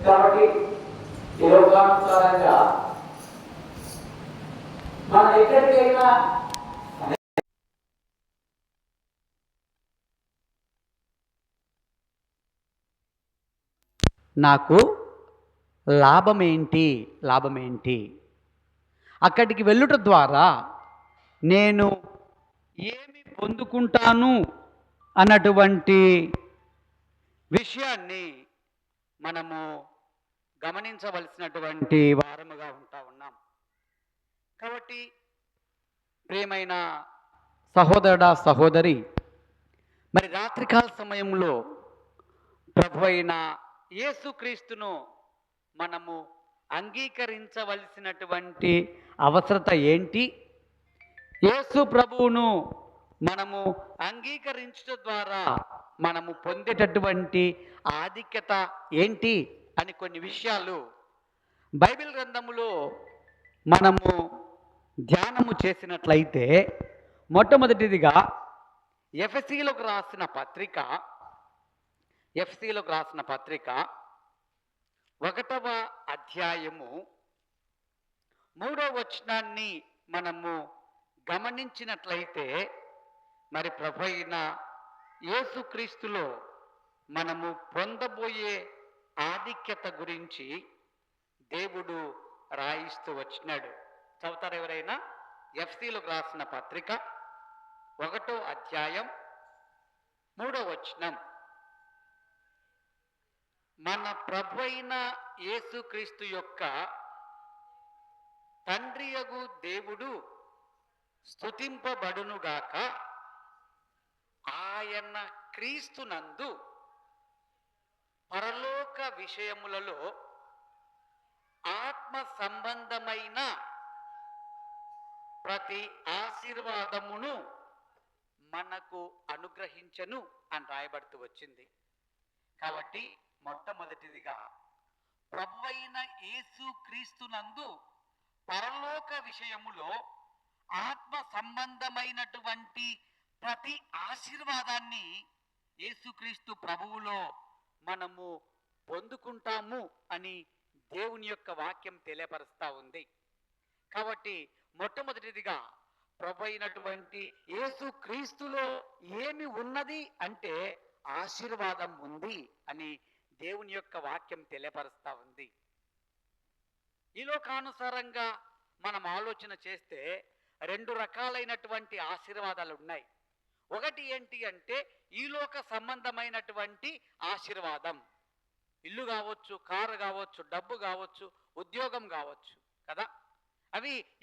కాబట్టి ఈ లోకానుసారంగా మన ఎక్కడికైనా నాకు లాభమేంటి అక్కడికి వెళ్ళుట ద్వారా నేను ఏమి పొందుకుంటాను అన్నటువంటి విషయాన్ని మనము గమనించవలసినటువంటి వారముగా ఉన్నాం. కాబట్టి ప్రియమైన సహోదరుడా సహోదరి, మరి రాత్రికాల సమయంలో ప్రభు అయిన యేసుక్రీస్తును మనము అంగీకరించవలసినటువంటి అవసరత ఏంటి? యేసు ప్రభువును మనము అంగీకరించడం ద్వారా మనము పొందేటటువంటి ఆధిక్యత ఏంటి అని కొన్ని విషయాలు బైబిల్ గ్రంథములో మనము ధ్యానము చేసినట్లయితే, మొట్టమొదటిదిగా ఎఫెసీయులకు రాసిన పత్రిక 1వ అధ్యాయము 3వ వచనాన్ని మనము గమనించినట్లయితే, మరి ప్రభు అయిన యేసుక్రీస్తులో మనము పొందబోయే ఆధిక్యత గురించి దేవుడు రాయిస్తూ వచ్చినాడు. చదువుతారు ఎవరైనా? ఎఫెసీయులకు రాసిన పత్రిక 1వ అధ్యాయం 3వ వచనం. మన ప్రభు అయిన యేసుక్రీస్తు యొక్క తండ్రియగు దేవుడు స్తుతింపబడునుగాక. ఆయన క్రీస్తునందు పరలోక విషయములలో ఆత్మ సంబంధమైన ప్రతి ఆశీర్వాదమును మనకు అనుగ్రహించను అని రాయబడుతూ వచ్చింది. కాబట్టి మొట్టమొదటిదిగా ప్రభువైన యేసుక్రీస్తునందు పరలోక విషయములో ఆత్మ సంబంధమైనటువంటి ప్రతి ఆశీర్వాదాన్ని యేసుక్రీస్తు ప్రభువులో మనము పొందుకుంటాము అని దేవుని యొక్క వాక్యం తెలియపరుస్తూ ఉంది. కాబట్టి మొట్టమొదటిదిగా ప్రభు అయినటువంటి యేసుక్రీస్తులో ఏమి ఉన్నది అంటే ఆశీర్వాదం ఉంది అని దేవుని యొక్క వాక్యం తెలియపరుస్తూ ఉంది. ఈ లోకానుసారంగా మనం ఆలోచన చేస్తే 2 రకాలైనటువంటి ఆశీర్వాదాలు ఉన్నాయి. ఒకటి ఏంటి అంటే ఈలోక సంబంధమైనటువంటి ఆశీర్వాదం. ఇల్లు కావచ్చు, కారు కావచ్చు, డబ్బు కావచ్చు, ఉద్యోగం కావచ్చు కదా.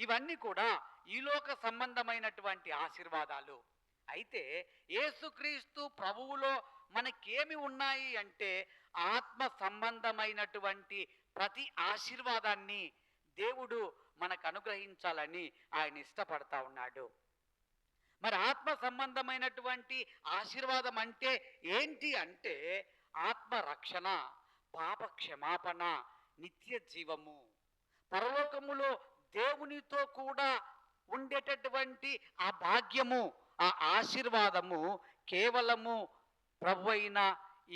ఇవన్నీ కూడా ఈలోక సంబంధమైనటువంటి ఆశీర్వాదాలు. అయితే యేసుక్రీస్తు ప్రభువులో మనకేమి ఉన్నాయి అంటే ఆత్మ సంబంధమైనటువంటి ప్రతి ఆశీర్వాదాన్ని దేవుడు మనకు అనుగ్రహించాలని ఆయన ఇష్టపడతా ఉన్నాడు. మరి ఆత్మ సంబంధమైనటువంటి ఆశీర్వాదం అంటే ఏంటి అంటే ఆత్మ రక్షణ, పాప క్షమాపణ, నిత్య జీవము, పరలోకములో దేవునితో కూడా ఉండేటటువంటి ఆ భాగ్యము, ఆ ఆశీర్వాదము కేవలము ప్రభు అయిన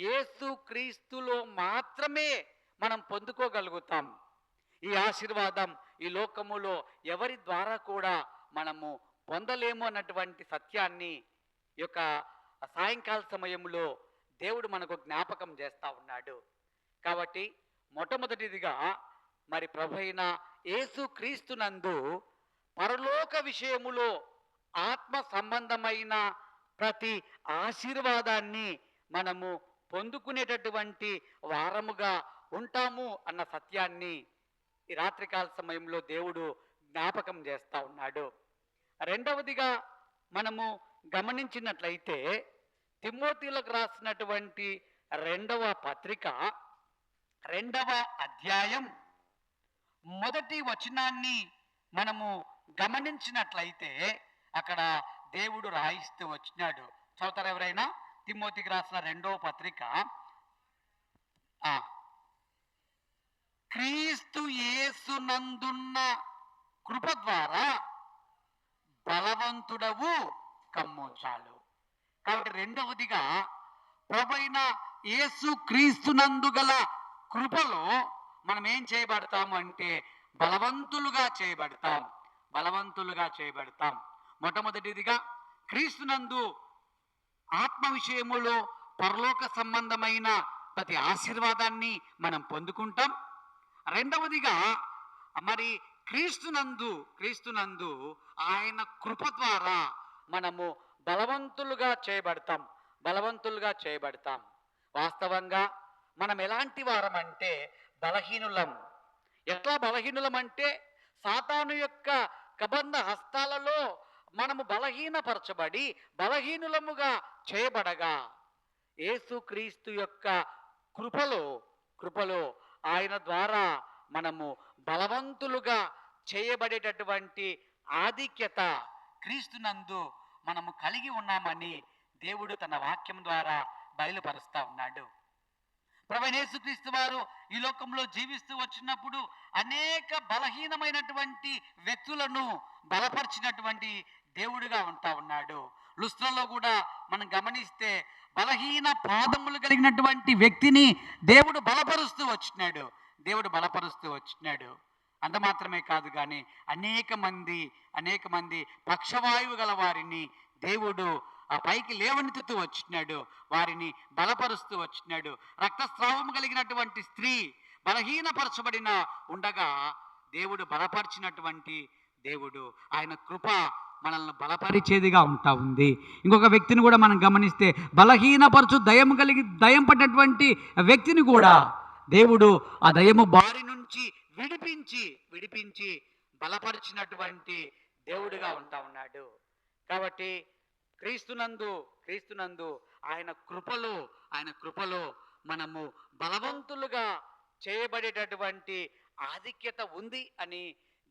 యేసుక్రీస్తులో మాత్రమే మనం పొందుకోగలుగుతాం. ఈ ఆశీర్వాదం ఈ లోకములో ఎవరి ద్వారా కూడా మనము పొందలేము అన్నటువంటి సత్యాన్ని యొక్క సాయంకాల సమయంలో దేవుడు మనకు జ్ఞాపకం చేస్తూ ఉన్నాడు. కాబట్టి మొట్టమొదటిదిగా మరి ప్రభు అయిన యేసుక్రీస్తునందు పరలోక విషయములో ఆత్మ సంబంధమైన ప్రతి ఆశీర్వాదాన్ని మనము పొందుకునేటటువంటి వారముగా ఉంటాము అన్న సత్యాన్ని ఈ రాత్రికాల సమయంలో దేవుడు జ్ఞాపకం చేస్తూ ఉన్నాడు. రెండవదిగా మనము గమనించినట్లయితే తిమోతిలకు రాసినటువంటి 2వ పత్రిక 2వ అధ్యాయం 1వ వచనాన్ని మనము గమనించినట్లయితే అక్కడ దేవుడు రాయిస్తూ వచ్చినాడు. చదువుతారు ఎవరైనా? తిమోతికి రాసిన 2వ పత్రిక, క్రీస్తు యేసునందున్న కృప ద్వారా బలవంతుడవు కమ్ము చాలు. కాబట్టి రెండవదిగా ప్రభువైన యేసు క్రీస్తునందు గల కృపలో మనం ఏం చేయబడతాము అంటే బలవంతులుగా చేయబడతాం. బలవంతులుగా చేయబడతాం. మొట్టమొదటిదిగా క్రీస్తునందు ఆత్మ విషయములో పరలోక సంబంధమైన ప్రతి ఆశీర్వాదాన్ని మనం పొందుకుంటాం. రెండవదిగా మరి క్రీస్తునందు ఆయన కృప ద్వారా మనము బలవంతులుగా చేయబడతాం. బలవంతులుగా చేయబడతాం. వాస్తవంగా మనం ఎలాంటి వారం అంటే బలహీనులం. ఎట్లా బలహీనులం అంటే సాతాను యొక్క కబంధ హస్తాలలో మనము బలహీనపరచబడి బలహీనులముగా చేయబడగా యేసుక్రీస్తు యొక్క కృపలో ఆయన ద్వారా మనము బలవంతులుగా చేయబడేటటువంటి ఆధిక్యత క్రీస్తునందు మనము కలిగి ఉన్నామని దేవుడు తన వాక్యం ద్వారా బయలుపరుస్తా ఉన్నాడు. ప్రభువైన యేసుక్రీస్తు వారు ఈ లోకంలో జీవిస్తూ వచ్చినప్పుడు అనేక బలహీనమైనటువంటి వ్యక్తులను బలపరిచినటువంటి దేవుడిగా ఉంటా ఉన్నాడు. లుస్త్రలో కూడా మనం గమనిస్తే బలహీన పాదములు కలిగినటువంటి వ్యక్తిని దేవుడు బలపరుస్తూ వచ్చినాడు. అంత మాత్రమే కాదు కానీ అనేక మంది పక్షవాయువు గల వారిని దేవుడు ఆ పైకి లేవనెత్తుతూ వచ్చినాడు. వారిని బలపరుస్తూ వచ్చినాడు. రక్తస్రావం కలిగినటువంటి స్త్రీ బలహీనపరచబడిన ఉండగా దేవుడు బలపరిచినటువంటి దేవుడు. ఆయన కృప మనల్ని బలపరిచేదిగా ఉంటా ఉంది. ఇంకొక వ్యక్తిని కూడా మనం గమనిస్తే బలహీనపరచు దయం పడ్డటువంటి వ్యక్తిని కూడా దేవుడు ఆ దయము బారి నుంచి విడిపించి బలపరిచినటువంటి దేవుడిగా ఉంటా ఉన్నాడు. కాబట్టి క్రీస్తునందు ఆయన కృపలో మనము బలవంతులుగా చేయబడేటటువంటి ఆధిక్యత ఉంది అని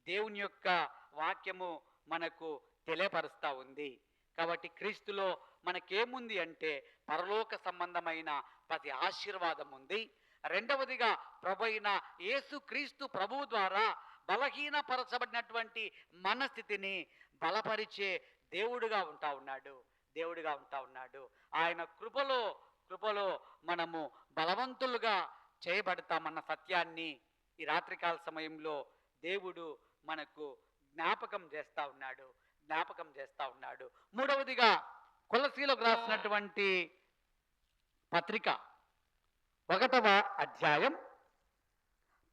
దేవుని యొక్క వాక్యము మనకు తెలియపరుస్తూ ఉంది. కాబట్టి క్రీస్తులో మనకేముంది అంటే పరలోక సంబంధమైన ప్రతి ఆశీర్వాదం ఉంది. రెండవదిగా ప్రభువైన యేసుక్రీస్తు ప్రభువు ద్వారా బలహీనపరచబడినటువంటి మనస్థితిని బలపరిచే దేవుడిగా ఉంటా ఉన్నాడు. ఆయన కృపలో మనము బలవంతులుగా చేయబడతామన్న సత్యాన్ని ఈ రాత్రికాల సమయంలో దేవుడు మనకు జ్ఞాపకం చేస్తా ఉన్నాడు. మూడవదిగా కొలసీలకు రాసినటువంటి పత్రిక 1వ అధ్యాయం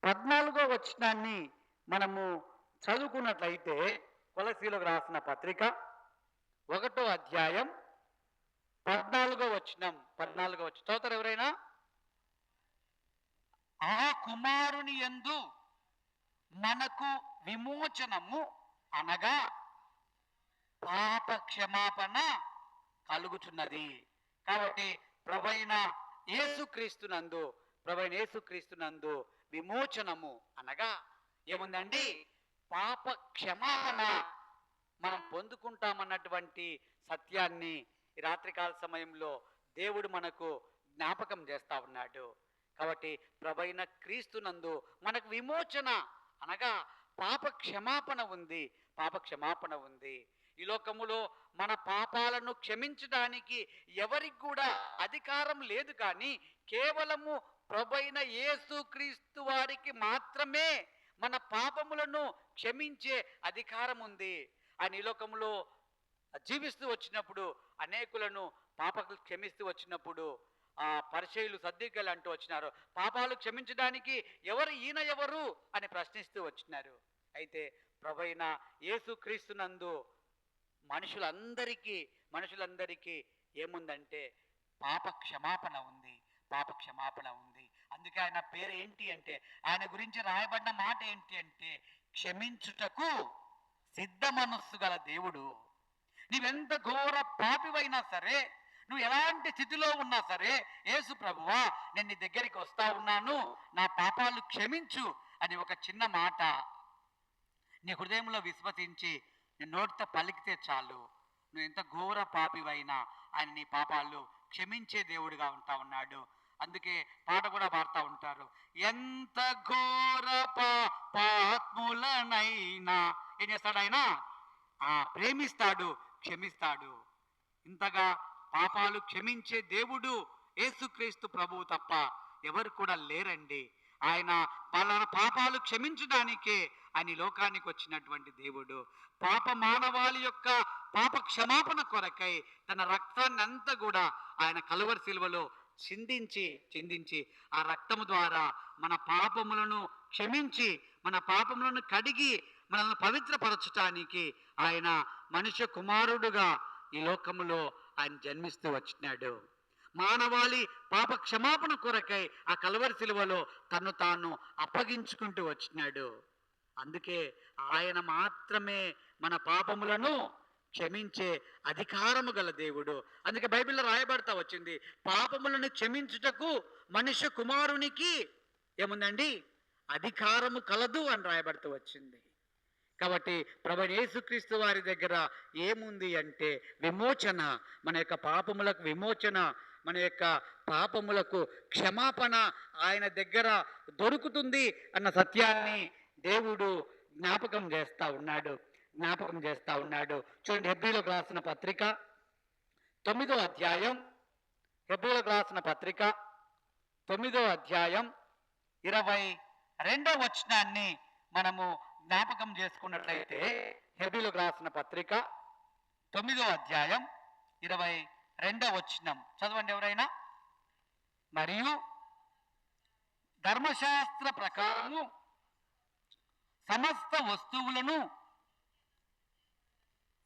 14వ వచనాన్ని మనము చదువుకున్నట్లయితే, కొలసీలకు రాసిన పత్రిక 1వ అధ్యాయం 14వ వచనం చదువుతారు ఎవరైనా? ఆ కుమారుని యందు మనకు విమోచనము అనగా పాప క్షమాపణ కలుగుతున్నది. కాబట్టి ప్రభువైన యేసుక్రీస్తునందు విమోచనము అనగా ఏముందండి? పాప క్షమాపణ మనం పొందుకుంటామన్నటువంటి సత్యాన్ని ఈ రాత్రికాల సమయంలో దేవుడు మనకు జ్ఞాపకం చేస్తా ఉన్నాడు. కాబట్టి ప్రభువైన క్రీస్తునందు మనకు విమోచన అనగా పాప క్షమాపణ ఉంది. ఈ లోకములో మన పాపాలను క్షమించడానికి ఎవరికి కూడా అధికారం లేదు, కానీ కేవలము ప్రభువైన యేసుక్రీస్తు వారికి మాత్రమే మన పాపములను క్షమించే అధికారం ఉంది. ఆయన ఈ లోకంలో జీవిస్తూ వచ్చినప్పుడు అనేకులను పాపలు క్షమిస్తూ వచ్చినప్పుడు ఆ పరిచయులు సద్దికలు అంటూ వచ్చినారు, పాపాలు క్షమించడానికి ఈయన ఎవరు అని ప్రశ్నిస్తూ వచ్చినారు. అయితే ప్రభువైన యేసుక్రీస్తునందు మనుషులందరికీ ఏముందంటే పాప క్షమాపణ ఉంది. అందుకే ఆయన పేరు ఏంటి అంటే, ఆయన గురించి రాయబడిన మాట ఏంటి అంటే, క్షమించుటకు సిద్ధ మనస్సు గల దేవుడు. నీవెంత ఘోర పాపివైనా సరే, నువ్వు ఎలాంటి స్థితిలో ఉన్నా సరే, యేసు ప్రభువా నేను నీ దగ్గరికి వస్తా ఉన్నాను, నా పాపాలు క్షమించు అని ఒక చిన్న మాట నీ హృదయంలో విశ్వసించి నీ నోటితో పలికితే చాలు, నువ్వు ఎంత ఘోర పాపివైనా ఆయన నీ పాపాలు క్షమించే దేవుడిగా ఉంటా ఉన్నాడు. అందుకే పాట కూడా పాడుతూ ఉంటారు, ఎంత ఘోర పాపాత్ములనైనా ఏం చేస్తాడు ఆయన? ప్రేమిస్తాడు, క్షమిస్తాడు. ఇంతగా పాపాలు క్షమించే దేవుడు యేసుక్రీస్తు ప్రభువు తప్ప ఎవరు కూడా లేరండి. ఆయన వాళ్ళ పాపాలు క్షమించడానికే ఆయన ఈ లోకానికి వచ్చినటువంటి దేవుడు. మానవాళి యొక్క పాప క్షమాపణ కొరకై తన రక్తాన్ని అంతా కూడా ఆయన కలువరి శిలువలో చిందించి ఆ రక్తము ద్వారా మన పాపములను క్షమించి మన పాపములను కడిగి మనల్ని పవిత్రపరచటానికి ఆయన మనుష్య కుమారుడుగా ఈ లోకములో ఆయన జన్మిస్తూ వచ్చినాడు. మానవాళి పాప క్షమాపణ కొరకై ఆ కలువరి శిలువలో తను తాను అప్పగించుకుంటూ వచ్చినాడు. అందుకే ఆయన మాత్రమే మన పాపములను క్షమించే అధికారము గల దేవుడు. అందుకే బైబిల్లో రాయబడతా వచ్చింది, పాపములను క్షమించుటకు మనుష్య కుమారునికి ఏముందండి, అధికారము కలదు అని రాయబడుతూ వచ్చింది. కాబట్టి ప్రభువైన యేసుక్రీస్తు వారి దగ్గర ఏముంది అంటే విమోచన, మన యొక్క పాపములకు విమోచన, మన యొక్క పాపములకు క్షమాపణ ఆయన దగ్గర దొరుకుతుంది అన్న సత్యాన్ని దేవుడు జ్ఞాపకం చేస్తా ఉన్నాడు. చూడండి, హెబ్రీయులకు రాసిన పత్రిక 9వ అధ్యాయం, హెబ్రీయులకు రాసిన పత్రిక 9వ అధ్యాయం 22వ వచనాన్ని మనము జ్ఞాపకం చేసుకున్నట్లయితే, హెబ్రీయులకు రాసిన పత్రిక 9వ అధ్యాయం 22వ వచనం చదవండి ఎవరైనా. మరియు ధర్మశాస్త్ర ప్రకారము సమస్త వస్తువులను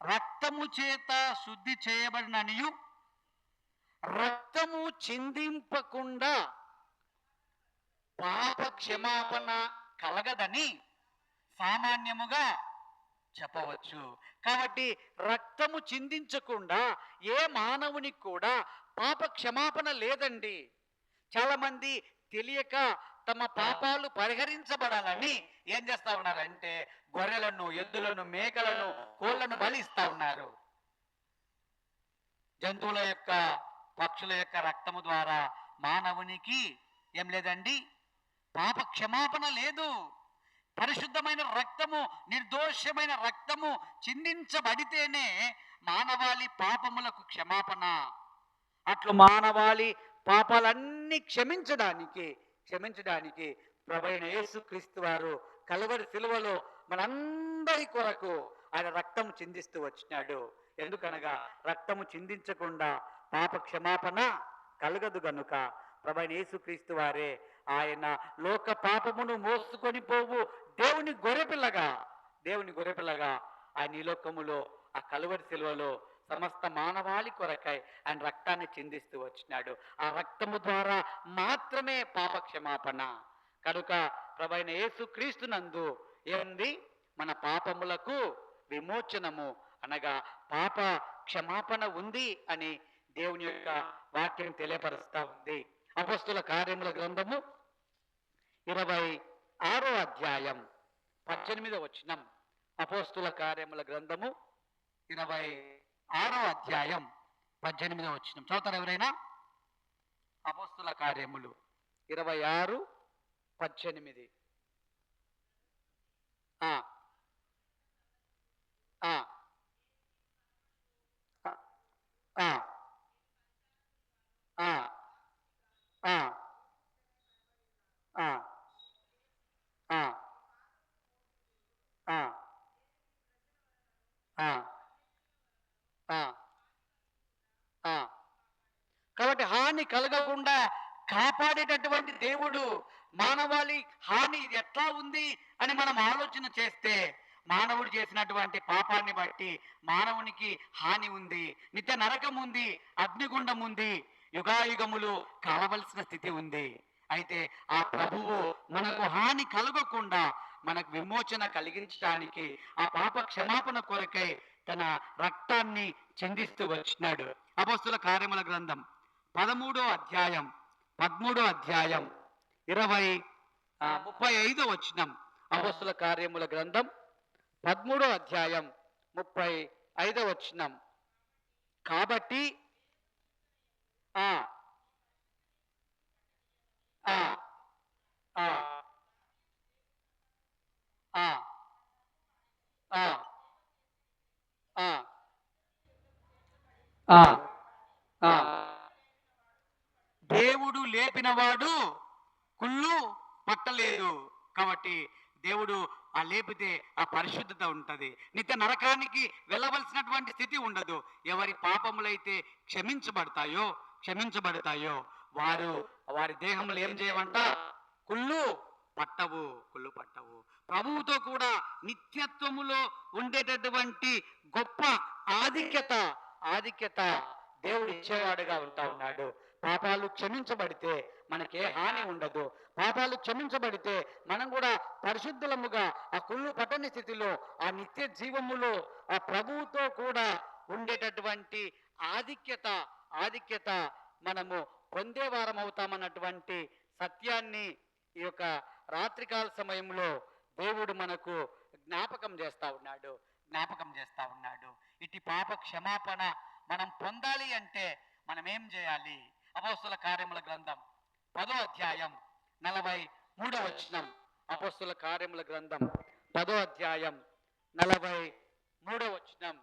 రక్తము చేత శుద్ధి చేయబడిననియు రక్తము చిందింపకుండా పాప క్షమాపణ కలగదని సామాన్యముగా చెప్పవచ్చు. కాబట్టి రక్తము చిందించకుండా ఏ మానవునికి కూడా పాప క్షమాపణ లేదండి. చాలా మంది తెలియక తమ పాపాలు పరిహరించబడాలని ఏం చేస్తా ఉన్నారంటే గొర్రెలను, ఎద్దులను, మేకలను, కోళ్లను బలిస్తా ఉన్నారు. జంతువుల యొక్క, పక్షుల యొక్క రక్తము ద్వారా మానవునికి ఏం లేదండి, పాప క్షమాపణ లేదు. పరిశుద్ధమైన రక్తము, నిర్దోషమైన రక్తము చిందించబడితేనే మానవాళి పాపములకు క్షమాపణ. అట్లు మానవాళి పాపాలన్నీ క్షమించడానికి ప్రభువైన యేసుక్రీస్తు వారు కలువరి శిలువలో మనందరి కొరకు ఆయన రక్తము చిందిస్తూ వచ్చినాడు. ఎందుకనగా రక్తము చిందించకుండా పాప క్షమాపణ కలగదు గనుక ప్రభువైన యేసుక్రీస్తు వారే ఆయన లోక పాపమును మోసుకొని పోవు దేవుని గొర్రెపిల్లగా ఆయన ఈ లోకములో ఆ కలువరి శిలువలో సమస్త మానవాళి కొరకై ఆయన రక్తాన్ని చిందిస్తూ వచ్చినాడు. ఆ రక్తము ద్వారా మాత్రమే పాప క్షమాపణ. కనుక ప్రభువైన యేసుక్రీస్తునందు ఏంది, మన పాపములకు విమోచనము అనగా పాప క్షమాపణ ఉంది అని దేవుని యొక్క వాక్యం తెలియపరుస్తా ఉంది. అపొస్తలుల కార్యముల గ్రంథము 26వ అధ్యాయం 18వ వచనం. అపొస్తలుల కార్యముల గ్రంథము 26వ అధ్యాయం 18వ వచనం చదువుతారు ఎవరైనా? అపొస్తలుల కార్యములు 26:18. కాబట్టి హాని కలగకుండా కాపాడేటటువంటి దేవుడు. మానవాళి హాని ఎట్లా ఉంది అని మనం ఆలోచన చేస్తే మానవుడు చేసినటువంటి పాపాన్ని బట్టి మానవునికి హాని ఉంది, నిత్య నరకం ఉంది, అగ్నిగుండం ఉంది, యుగాయుగములు కాలవలసిన స్థితి ఉంది. అయితే ఆ ప్రభువు మనకు హాని కలగకుండా మనకు విమోచన కలిగించడానికి ఆ పాప క్షమాపణ కొరకై తన రక్తాన్ని చిందిస్తూ వచ్చినాడు. అపొస్తలుల కార్యముల గ్రంథం 13వ అధ్యాయం 35వ వచనం. అపొస్తలుల కార్యముల గ్రంథం 13వ అధ్యాయం 35వ వచనం. కాబట్టి దేవుడు లేపినవాడు కుళ్ళు పట్టలేదు. కాబట్టి దేవుడు ఆ లేపితే ఆ పరిశుద్ధత ఉంటది. నిత్య నరకానికి వెళ్ళవలసినటువంటి స్థితి ఉండదు. ఎవరి పాపములైతే క్షమించబడతాయో వారి దేహములు ఏం చేయమంట? కుళ్ళు పట్టవు. ప్రభువుతో కూడా నిత్యత్వములో ఉండేటటువంటి గొప్ప ఆధిక్యత దేవుడు ఇచ్చేవాడుగా ఉంటా ఉన్నాడు. పాపాలు క్షమించబడితే మనకే హాని ఉండదు. పాపాలు క్షమించబడితే మనం కూడా పరిశుద్ధులముగా ఆ కుళ్ళు పట్టని స్థితిలో ఆ నిత్య జీవములో ఆ ప్రభువుతో కూడా ఉండేటటువంటి ఆధిక్యత మనము పొందేవారం అవుతామన్నటువంటి సత్యాన్ని ఈ యొక్క రాత్రికాల సమయంలో దేవుడు మనకు జ్ఞాపకం చేస్తా ఉన్నాడు. ఇటు పాప క్షమాపణ మనం పొందాలి అంటే మనం ఏం చేయాలి? అపోస్తుల కార్యముల గ్రంథం 10వ అధ్యాయం 43వ వచనం. అపోస్తుల కార్యముల గ్రంథం 10వ అధ్యాయం 43వ వచనం.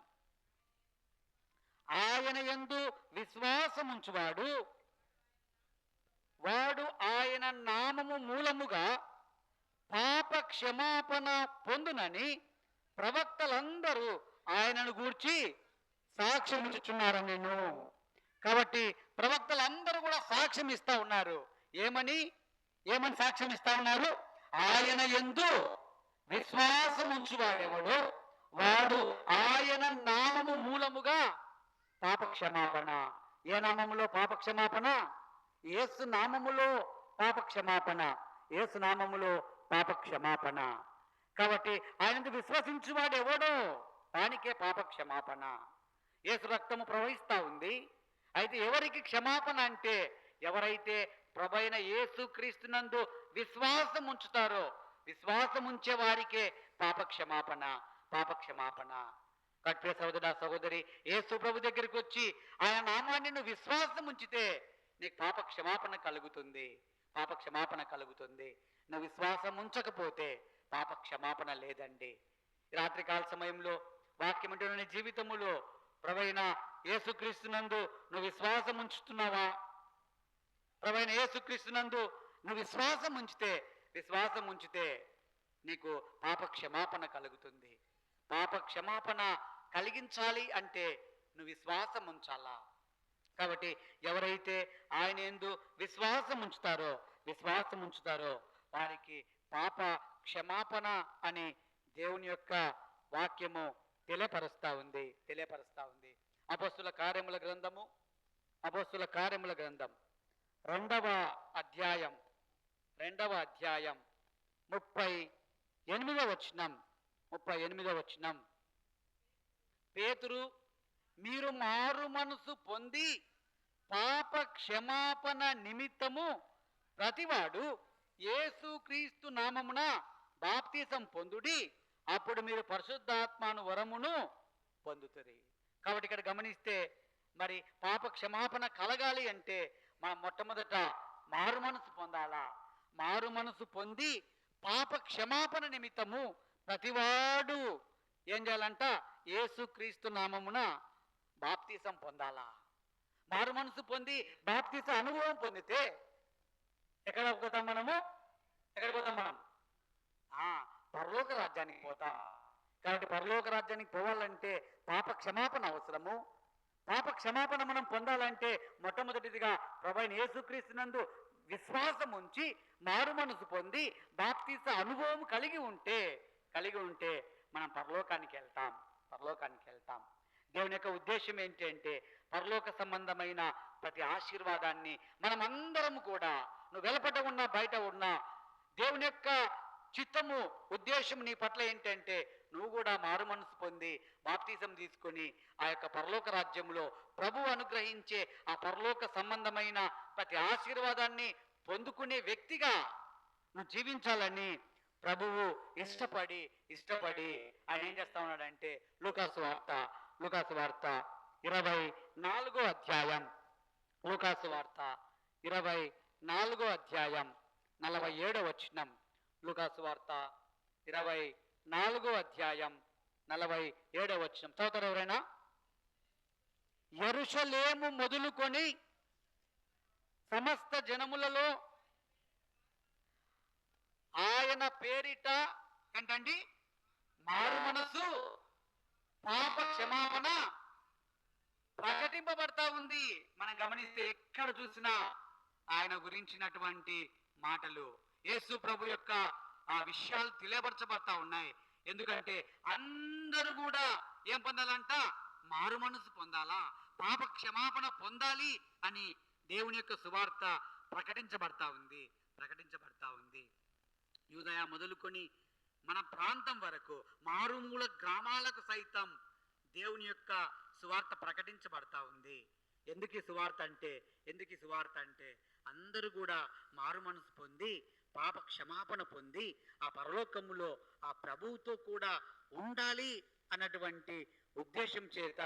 ఆయన యందు విశ్వాసముంచువాడు వాడు ఆయన నామము మూలముగా పాప క్షమాపణ పొందునని ప్రవక్తలందరూ ఆయనను గూర్చి సాక్ష్యమిచ్చుచున్నారు. నేను కాబట్టి ప్రవక్తలందరూ కూడా సాక్ష్యం ఇస్తా ఉన్నారు. ఏమని సాక్ష్యం ఇస్తా ఉన్నారు? ఆయన యందు విశ్వాసం ఉంచువాడెవడు వాడు ఆయన నామము మూలముగా పాప క్షమాపణ. ఏ నామములో పాప క్షమాపణ? యేసు నామములో పాప క్షమాపణ. కాబట్టి ఆయన విశ్వసించువాడు ఎవడో దానికే పాప క్షమాపణ. యేసు రక్తము ప్రవహిస్తా ఉంది. అయితే ఎవరికి క్షమాపణ అంటే ఎవరైతే ప్రభువైన యేసు క్రీస్తునందు విశ్వాసం ఉంచుతారో, విశ్వాసం ఉంచే వారికే పాప క్షమాపణ. కట్టే సహోదర సహోదరి, యేసు ప్రభు దగ్గరికి వచ్చి ఆయన నామాన్ని నువ్వు విశ్వాసం ఉంచితే నీకు పాప క్షమాపణ కలుగుతుంది. నువ్వు విశ్వాసం ఉంచకపోతే పాప క్షమాపణ లేదండి. రాత్రికాల సమయంలో వాక్యం అంటే నీ జీవితములో ప్రభువైన యేసుక్రీస్తునందు నువ్వు విశ్వాసం ఉంచుతున్నావా? ప్రభువైన యేసుక్రీస్తునందు నువ్వు విశ్వాసం ఉంచితే నీకు పాప క్షమాపణ కలుగుతుంది. పాప క్షమాపణ కలిగించాలి అంటే నువ్వు విశ్వాసం ఉంచాలా. కాబట్టి ఎవరైతే ఆయన యందు విశ్వాసం ఉంచుతారో వారికి పాప క్షమాపణ అని దేవుని యొక్క వాక్యము తెలియపరుస్తా ఉంది. అపోస్తుల కార్యముల గ్రంథం 2వ అధ్యాయం 38వ వచనం. పేతురు, మీరు మారు మనసు పొంది పాప క్షమాపణ నిమిత్తము ప్రతివాడు యేసుక్రీస్తు నామమున బాప్తిసం పొందుడి, అప్పుడు మీరు పరిశుద్ధాత్మను వరమును పొందుతారు. కాబట్టి ఇక్కడ గమనిస్తే మరి పాప క్షమాపణ కలగాలి అంటే మనం మొట్టమొదట మారు మనసు పొందాలా. మారు మనసు పొంది పాప క్షమాపణ నిమిత్తము ప్రతివాడు ఏం చేయాలంట? యేసుక్రీస్తు నామమున బాప్తిసం పొందాలా. మారు మనసు పొంది బాప్తిస అనుభవం పొందితే ఎక్కడికి పోతాం మనం? పరలోక రాజ్యానికి పోతాం. కాబట్టి పరలోక రాజ్యానికి పోవాలంటే పాప క్షమాపణ అవసరము. పాప క్షమాపణ మనం పొందాలంటే మొట్టమొదటిదిగా ప్రభువైన యేసుక్రీస్తునందు విశ్వాసం ఉంచి మారు మనసు పొంది బాప్తిస అనుభవం కలిగి ఉంటే మనం పరలోకానికి వెళ్తాం. దేవుని యొక్క ఉద్దేశం ఏంటి అంటే పరలోక సంబంధమైన ప్రతి ఆశీర్వాదాన్ని మనమందరం కూడా, నువ్వు వెలపట ఉన్నా బయట ఉన్నా, దేవుని యొక్క చిత్తము ఉద్దేశం నీ పట్ల ఏంటంటే నువ్వు కూడా మారు మనసు పొంది బాప్తిజం తీసుకొని ఆ యొక్క పరలోక రాజ్యంలో ప్రభువు అనుగ్రహించే ఆ పరలోక సంబంధమైన ప్రతి ఆశీర్వాదాన్ని పొందుకునే వ్యక్తిగా నువ్వు జీవించాలని ప్రభువు ఇష్టపడి ఆయన ఏం చేస్తా ఉన్నాడంటే లూకాసు వార్త 24వ అధ్యాయం 47వ వచనం. లూకాసు వార్త 24వ అధ్యాయం 47వ వచనం చదువుతారు ఎవరైనా? యెరూషలేము మొదలుకొని సమస్త జనములలో ఆయన పేరిట ఏంటండి మారు మనసు, పాప క్షమాపణ ప్రకటింపబడతా ఉంది. మనం గమనిస్తే ఎక్కడ చూసినా ఆయన గురించినటువంటి మాటలు, యేసు ప్రభు యొక్క ఆ విషయాలు తెలియపరచబడతా ఉన్నాయి. ఎందుకంటే అందరూ కూడా ఏం పొందాలంట? మారు మనసు పొందాలా, పాప క్షమాపణ పొందాలి అని దేవుని యొక్క సువార్త ప్రకటించబడతా ఉంది. యూదయ మొదలుకొని మన ప్రాంతం వరకు మారుమూల గ్రామాలకు సైతం దేవుని యొక్క సువార్త ప్రకటించబడతా ఉంది. ఎందుకు ఈ సువార్త అంటే అందరూ కూడా మారు మనసు పొంది పాప క్షమాపణ పొంది ఆ పరలోకములో ఆ ప్రభువుతో కూడా ఉండాలి అన్నటువంటి ఉద్దేశం చేత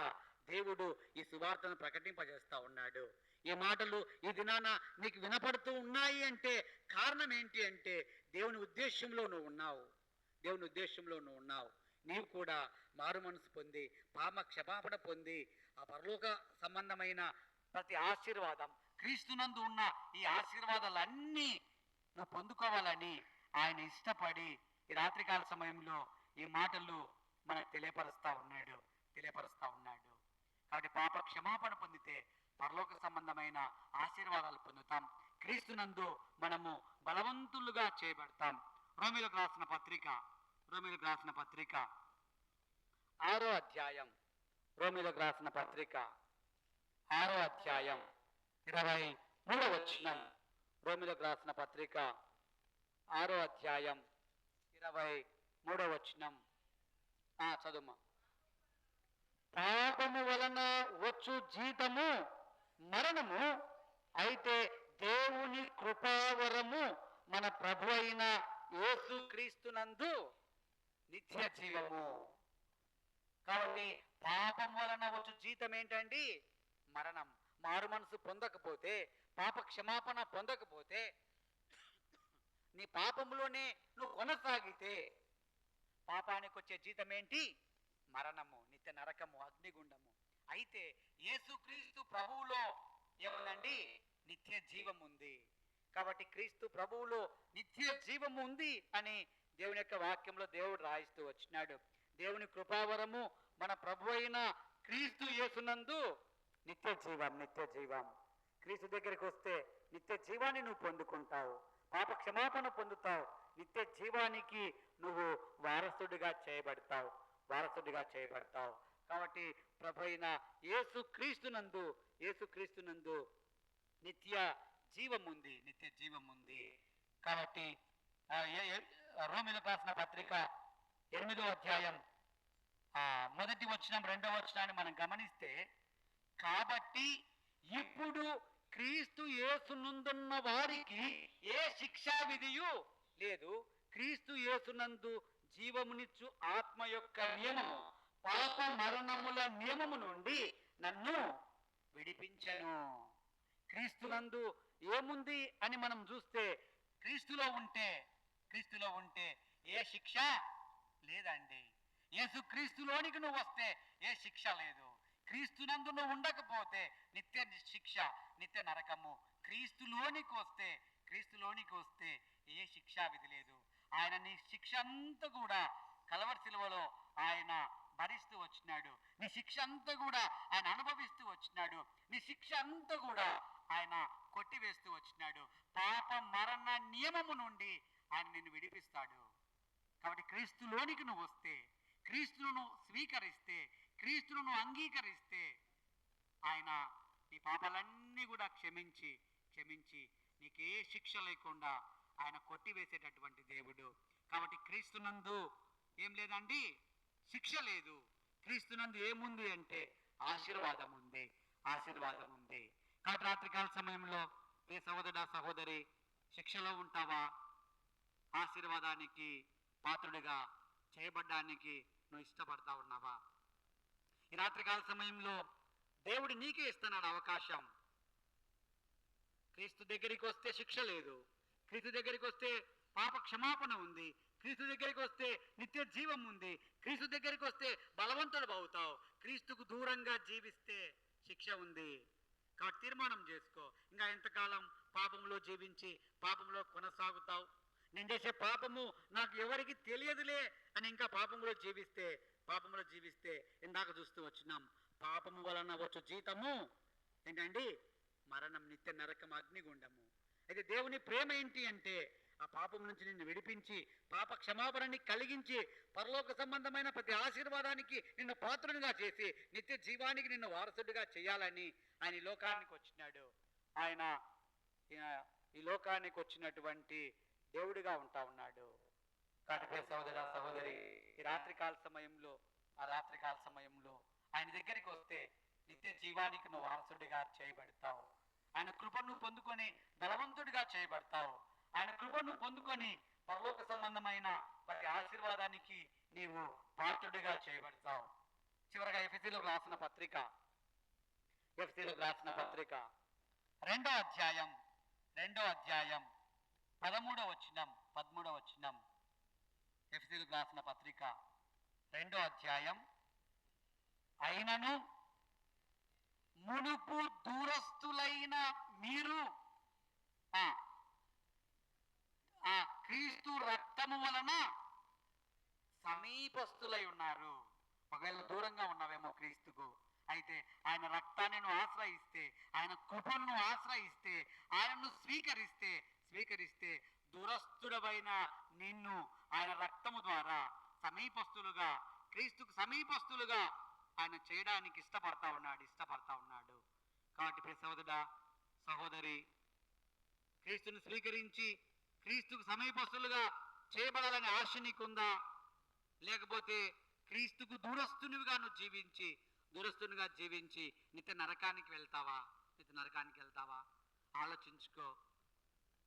దేవుడు ఈ సువార్తను ప్రకటింపజేస్తా ఉన్నాడు. ఈ మాటలు ఈ దినాన నీకు వినపడుతూ ఉన్నాయి అంటే కారణం ఏంటి అంటే దేవుని ఉద్దేశంలో నువ్వు ఉన్నావు. నీవు కూడా మారు మనసు పొంది పాప క్షమాపణ పొంది ఆ పరలోక సంబంధమైన ప్రతి ఆశీర్వాదం, క్రీస్తునందు ఉన్న ఈ ఆశీర్వాదాలన్నీ నువ్వు పొందుకోవాలని ఆయన ఇష్టపడి ఈ రాత్రికాల సమయంలో ఈ మాటలు మనకు తెలియపరుస్తా ఉన్నాడు. కాబట్టి పాప క్షమాపణ పొందితే పరలోక సంబంధమైన ఆశీర్వాదాలు పొందుతాం. క్రీస్తునందు మనము బలవంతులుగా చేయబడతాం. రోమీయులకు రాసిన పత్రిక 6వ అధ్యాయం, 23వ వచనం. రోమీయులకు రాసిన పత్రిక 6వ అధ్యాయం 23వ వచనం. చదువు. పాపము వలన వచ్చు జీతము మరణము, అయితే దేవుని కృపావరము మన ప్రభు అయిన యేసు క్రీస్తునందు నిత్య జీవము. కాబట్టి పాపం వలన వచ్చు జీతం ఏంటండి? మరణం. మారు మనసు పొందకపోతే, పాప క్షమాపణ పొందకపోతే, నీ పాపంలోనే నువ్వు కొనసాగితే పాపానికి వచ్చే జీతం ఏంటి? మరణము, నిత్య నరకము, అగ్నిగుండము. అయితే యేసుక్రీస్తు ప్రభువులో ఏముందండి? నిత్య జీవం ఉంది. కాబట్టి క్రీస్తు ప్రభువులో నిత్య జీవం ఉంది అని దేవుని యొక్క వాక్యంలో దేవుడు రాయిస్తూ వచ్చినాడు. దేవుని కృపావరము మన ప్రభు అయిన క్రీస్తు యేసునందు నిత్య జీవం. క్రీస్తు దగ్గరికి వస్తే నిత్య జీవాన్ని నువ్వు పొందుకుంటావు, పాప క్షమాపణ పొందుతావు, నిత్య జీవానికి నువ్వు వారసుడిగా చేయబడతావు. కాబట్టి ప్రభు అయిన యేసుక్రీస్తునందు నిత్య జీవం ఉంది. కాబట్టి రోమీయులకు రాసిన పత్రిక 8వ అధ్యాయం 1వ వచనం 2వ వచనాన్ని మనం గమనిస్తే, కాబట్టి ఇప్పుడు క్రీస్తు యేసునందున్న వారికి ఏ శిక్షా విధియు లేదు. క్రీస్తు యేసునందు జీవమునిచ్చు ఆత్మ యొక్క నియమము పాప మరణముల నియమము నుండి నన్ను విడిపించెను. క్రీస్తునందు ఏముంది అని మనం చూస్తే, క్రీస్తులో ఉంటే ఏ శిక్ష లేదండి. యేసు క్రీస్తులోనికి నువ్వు వస్తే ఏ శిక్ష లేదు. క్రీస్తునందు నువ్వు ఉండకపోతే నిత్య శిక్ష, నిత్య నరకము. క్రీస్తులోనికి వస్తే ఏ శిక్షా విధి లేదు. ఆయన నీ శిక్ష అంతా కూడా కలవరి శిలువలో ఆయన భరిస్తూ వచ్చినాడు. నీ శిక్ష అంతా కూడా ఆయన అనుభవిస్తూ వచ్చినాడు. నీ శిక్ష అంతా కూడా ఆయన కొట్టివేస్తూ వచ్చినాడు. పాప మరణ నియమము నుండి ఆయన నిన్ను విడిపిస్తాడు. కాబట్టి క్రీస్తులోనికి నువ్వు వస్తే, క్రీస్తును స్వీకరిస్తే, క్రీస్తును అంగీకరిస్తే ఆయన నీ పాపాలన్నీ కూడా క్షమించి నీకే శిక్ష లేకుండా ఆయన కొట్టివేసేటటువంటి దేవుడు. కాబట్టి క్రీస్తునందు ఏం లేదండి? శిక్ష లేదు. క్రీస్తునందు ఏముంది అంటే ఆశీర్వాదం ఉంది. కాబట్టి రాత్రికాల సమయంలో ఏ సహోదరుడా సహోదరి శిక్షలో ఉంటావా? ఆశీర్వాదానికి పాత్రుడిగా చేయబడ్డానికి నువ్వు ఇష్టపడతా ఉన్నావా? ఈ రాత్రికాల సమయంలో దేవుడు నీకే ఇస్తున్నాడు అవకాశం. క్రీస్తు దగ్గరికి వస్తే శిక్ష లేదు, క్రీస్తు దగ్గరికి వస్తే పాప క్షమాపణ ఉంది, క్రీస్తు దగ్గరికి వస్తే నిత్య జీవం ఉంది, క్రీస్తు దగ్గరికి వస్తే బలవంతుడు అవుతావు. క్రీస్తుకు దూరంగా జీవిస్తే శిక్ష ఉంది. కాబట్టి తీర్మానం చేసుకో. ఇంకా ఎంతకాలం పాపంలో జీవించి పాపంలో కొనసాగుతావు? నేను చేసే పాపము నాకు ఎవరికి తెలియదులే అని ఇంకా పాపంలో జీవిస్తే ఇందాక చూస్తూ వచ్చినాం, పాపము వలన వచ్చు జీతము ఏంటండి? మరణం, నిత్య నరకం, అగ్నిగుండము. అయితే దేవుని ప్రేమ ఏంటి అంటే ఆ పాపం నుంచి నిన్ను విడిపించి, పాప క్షమాపణని కలిగించి, పరలోక సంబంధమైన ప్రతి ఆశీర్వాదానికి నిన్ను పాత్రునిగా చేసి, నిత్య జీవానికి నిన్ను వారసుడిగా చేయాలని ఆయన ఈ లోకానికి వచ్చినాడు. ఆయన ఈ లోకానికి వచ్చినటువంటి దేవుడిగా ఉంటా ఉన్నాడు. కాబట్టి సహోదర సహోదరి, ఈ రాత్రికాల సమయంలో ఆయన దగ్గరికి వస్తే నిత్య జీవానికి నువ్వు వారసుడిగా చేయబడతావు. ఆయన కృపను పొందుకొని బలవంతుడిగా చేయబడతావు. ఆయన కృపను పొందుకొని పరలోక సంబంధమైన ప్రతి ఆశీర్వాదానికి నీవు పాత్రుడిగా చేయబడతావు. చివరగా ఎఫెసీలకు రాసిన పత్రిక 2వ అధ్యాయం 13వ వచనం. ఎఫెసీలకు రాసిన పత్రిక 2వ అధ్యాయం. అయినను మునుపు దూరస్తులైన మీరు క్రీస్తు రక్తము వలన సమీపస్తులై ఉన్నారు. ఒకవేళ దూరంగా ఉన్నావేమో క్రీస్తుకు, అయితే ఆయన రక్తాన్ని నువ్వు ఆశ్రయిస్తే, ఆయన కృపను ఆశ్రయిస్తే, ఆయనను స్వీకరిస్తే దూరస్తుడవైన నిన్ను ఆయన రక్తము ద్వారా సమీపస్తులుగా, క్రీస్తుకు సమీపస్తులుగా ఆయన చేయడానికి ఇష్టపడతా ఉన్నాడు. కాబట్టి ప్రియ సహోదరుడా సహోదరి, క్రీస్తుని స్వీకరించి క్రీస్తుకు సమీపస్తులుగా చేయబడాలని ఆశ నీకుందా? లేకపోతే క్రీస్తుకు దూరస్తునిగా జీవించి నిత్య నరకానికి వెళ్తావా? ఆలోచించుకో.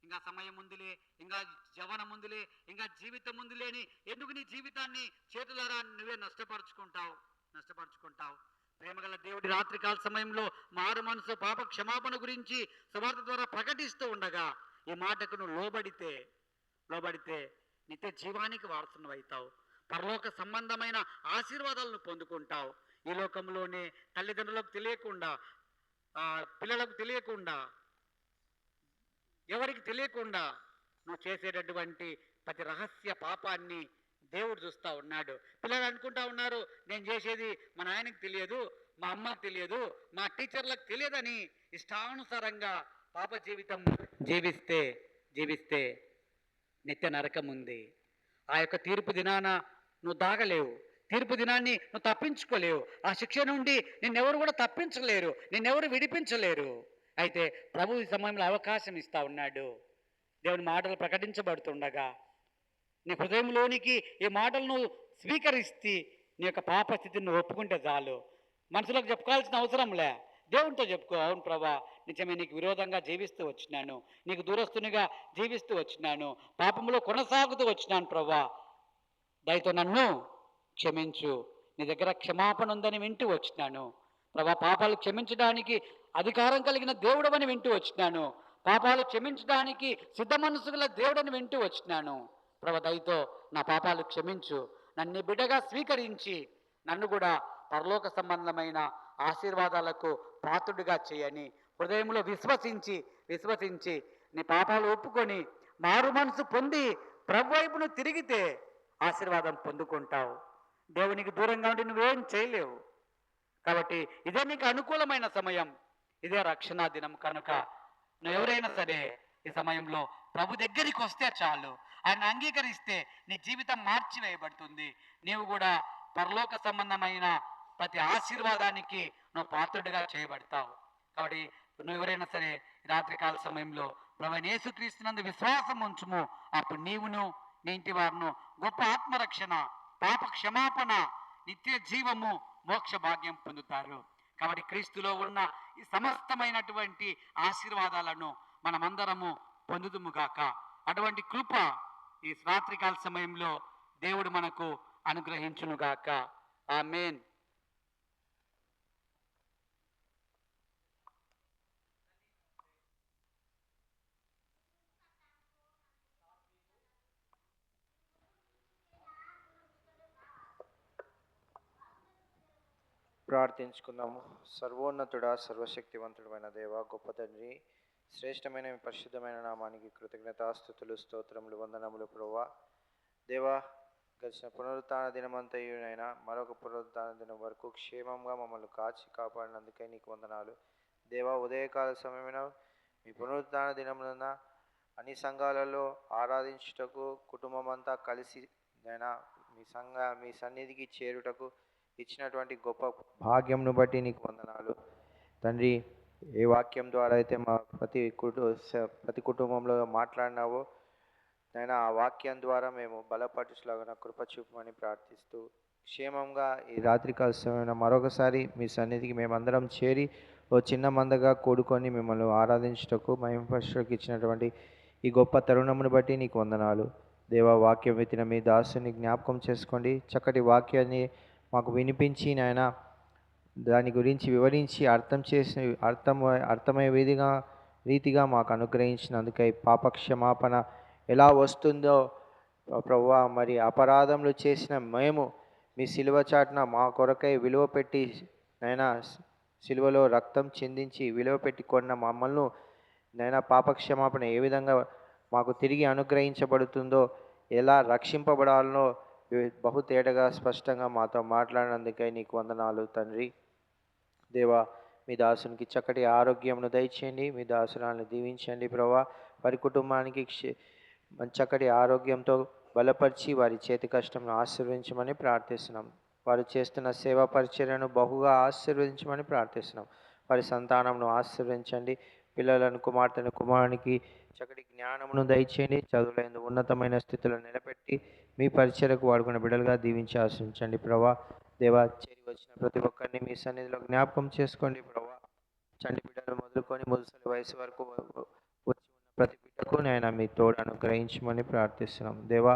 ఇంకా సమయం ముందులే, ఇంకా యవ్వనం ముందులే, ఇంకా జీవితం ముందులే అని ఎందుకు నీ జీవితాన్ని చేతులారా నువ్వే నష్టపరుచుకుంటావు? ప్రేమగల దేవుడి రాత్రికాల సమయంలో మారు మనసు, పాప క్షమాపణ గురించి సువార్త ద్వారా ప్రకటిస్తూ ఉండగా ఈ మాటకు నువ్వు లోబడితే నిత్య జీవానికి వారసును అవుతావు. పరలోక సంబంధమైన ఆశీర్వాదాలను పొందుకుంటావు. ఈ లోకంలోనే తల్లిదండ్రులకు తెలియకుండా, పిల్లలకు తెలియకుండా, ఎవరికి తెలియకుండా నువ్వు చేసేటటువంటి ప్రతి రహస్య పాపాన్ని దేవుడు చూస్తూ ఉన్నాడు. పిల్లలు అనుకుంటా ఉన్నారు, నేను చేసేది మా నాయనకి తెలియదు, మా అమ్మకి తెలియదు, మా టీచర్లకు తెలియదని ఇష్టానుసారంగా పాప జీవితం జీవిస్తే నిత్య నరకం ఉంది. ఆ యొక్క తీర్పు దినాన నువ్వు దాగలేవు. తీర్పు దినాన్ని నువ్వు తప్పించుకోలేవు. ఆ శిక్ష నుండి నిన్నెవరు కూడా తప్పించలేరు, నిన్నెవరు విడిపించలేరు. అయితే ప్రభు ఈ సమయంలో అవకాశం ఇస్తా ఉన్నాడు. దేవుని మాటలు ప్రకటించబడుతుండగా నీ హృదయంలోనికి ఈ మాటలను స్వీకరిస్తే నీ యొక్క పాప స్థితిని నువ్వు ఒప్పుకుంటే చాలు. మనుషులకు చెప్పుకోవాల్సిన అవసరంలే, దేవునితో చెప్పుకో. అవును ప్రభా, నిజమే, నీకు విరోధంగా జీవిస్తూ వచ్చినాను, నీకు దూరస్తునిగా జీవిస్తూ వచ్చినాను, పాపంలో కొనసాగుతూ వచ్చినాను ప్రభా, దయతో నన్ను క్షమించు. నీ దగ్గర క్షమాపణ ఉందని వింటూ వచ్చినాను ప్రభా. పాపాలు క్షమించడానికి అధికారం కలిగిన దేవుడవని వింటూ వచ్చినాను. పాపాలు క్షమించడానికి సిద్ధ మనసు గల దేవుడని వింటూ వచ్చినాను ప్రభా. దయతో నా పాపాలు క్షమించు, నన్ను బిడ్డగా స్వీకరించి నన్ను కూడా పరలోక సంబంధమైన ఆశీర్వాదాలకు పాత్రుడిగా చేయని హృదయంలో విశ్వసించి నీ పాపాలు ఒప్పుకొని మారు మనసు పొంది ప్రభు వైపును తిరిగితే ఆశీర్వాదం పొందుకుంటావు. దేవునికి దూరంగా ఉండి నువ్వేం చేయలేవు. కాబట్టి ఇదే నీకు అనుకూలమైన సమయం, ఇదే రక్షణా దినం. కనుక నువ్వు ఎవరైనా సరే ఈ సమయంలో ప్రభు దగ్గరికి వస్తే చాలు, ఆయన అంగీకరిస్తే నీ జీవితం మార్చివేయబడుతుంది. నీవు కూడా పరలోక సంబంధమైన ప్రతి ఆశీర్వాదానికి నువ్వు పాత్రుడిగా చేయబడతావు. కాబట్టి నువ్వు ఎవరైనా సరే రాత్రికాల సమయంలో ప్రభువైన యేసుక్రీస్తునందు విశ్వాసం ఉంచుము. అప్పుడు నీవును నీ ఇంటి వారును గొప్ప ఆత్మరక్షణ, పాప క్షమాపణ, నిత్య జీవము, మోక్ష భాగ్యం పొందుతారు. కాబట్టి క్రీస్తులో ఉన్న ఈ సమస్తమైనటువంటి ఆశీర్వాదాలను మనమందరము పొందుదుముగాక. అటువంటి కృప ఈ రాత్రికాల సమయంలో దేవుడు మనకు అనుగ్రహించునుగాక. ఆమేన్. ప్రార్థించుకుందాము. సర్వోన్నతుడా, సర్వశక్తివంతుడమైన దేవ, గొప్ప తండ్రి, శ్రేష్టమైన మీ పరిశుద్ధమైన నామానికి కృతజ్ఞతాస్తుతులు స్తోత్రములు వందనములు ప్రభువా. దేవా, గడిచిన పునరుత్థాన దినమంతయునైనా మరొక పునరుత్థాన దినం వరకు క్షేమంగా మమ్మల్ని కాచి కాపాడినందుకై నీకు వందనాలు. దేవా, ఉదయకాల సమయమైన మీ పునరుత్థాన దినమున అన్ని సంఘాలలో ఆరాధించుటకు కుటుంబం అంతా కలిసి నైనా మీ సన్నిధికి చేరుటకు ఇచ్చినటువంటి గొప్ప భాగ్యంను బట్టి నీకు వందనాలు తండ్రి. ఏ వాక్యం ద్వారా అయితే మా ప్రతి కుటుంబంలో మాట్లాడినావో నైనా ఆ వాక్యం ద్వారా మేము బలపటులాగా కృప చూపమని ప్రార్థిస్తూ క్షేమంగా ఈ రాత్రికాల సమయమైన మరొకసారి మీ సన్నిధికి మేమందరం చేరి ఓ చిన్న మందగా కూడుకొని మిమ్మల్ని ఆరాధించుటకు మహిమపరచుటకు ఇచ్చినటువంటి ఈ గొప్ప తరుణమును బట్టి నీకు వందనాలు దేవా. వాక్యం విత్తిన మీ దాసుని జ్ఞాపకం చేసుకోండి. చక్కటి వాక్యాన్ని మాకు వినిపించి నాయన దాని గురించి వివరించి అర్థమయ్యే రీతిగా మాకు అనుగ్రహించినందుకై పాపక్షమాపణ ఎలా వస్తుందో ప్రభువా, మరి అపరాధములు చేసిన మేము మీ సిలువ చాటున మా కొరకై విలువ పెట్టి నైనా సిలువలో రక్తం చిందించి విలువ పెట్టి కొన్న మమ్మల్ని నైనా పాపక్షమాపణ ఏ విధంగా మాకు తిరిగి అనుగ్రహించబడుతుందో, ఎలా రక్షింపబడాలనో బహుతేటగా స్పష్టంగా మాతో మాట్లాడినందుకై నీకు వందనాలు తండ్రి. దేవా, మీ దాసునికి చక్కటి ఆరోగ్యమును దయచేయండి. మీ దాసురాలను దీవించండి ప్రభా. వారి కుటుంబానికి చక్కటి ఆరోగ్యంతో బలపరిచి వారి చేతి కష్టంను ఆశీర్వదించమని ప్రార్థిస్తున్నాం. వారు చేస్తున్న సేవా పరిచర్యను బహుగా ఆశీర్వదించమని ప్రార్థిస్తున్నాం. వారి సంతానంను ఆశీర్వదించండి. పిల్లలను కుమారునికి చక్కటి జ్ఞానమును దయచేయండి. చదువులందు ఉన్నతమైన స్థితిలో నిలబెట్టి మీ పరిచర్యకు వాడుకున్న బిడ్డలుగా దీవించి ఆశించండి ప్రభా. దేవా, చేరి వచ్చిన ప్రతి ఒక్కరిని మీ సన్నిధిలో జ్ఞాపకం చేసుకోండి ప్రభా. చంటి బిడ్డలు మొదలుకొని ముసలి వయసు వరకు వచ్చి ఉన్న ప్రతి బిడ్డకు నేను మీ తోడు అనుగ్రహించమని ప్రార్థిస్తున్నాం దేవా.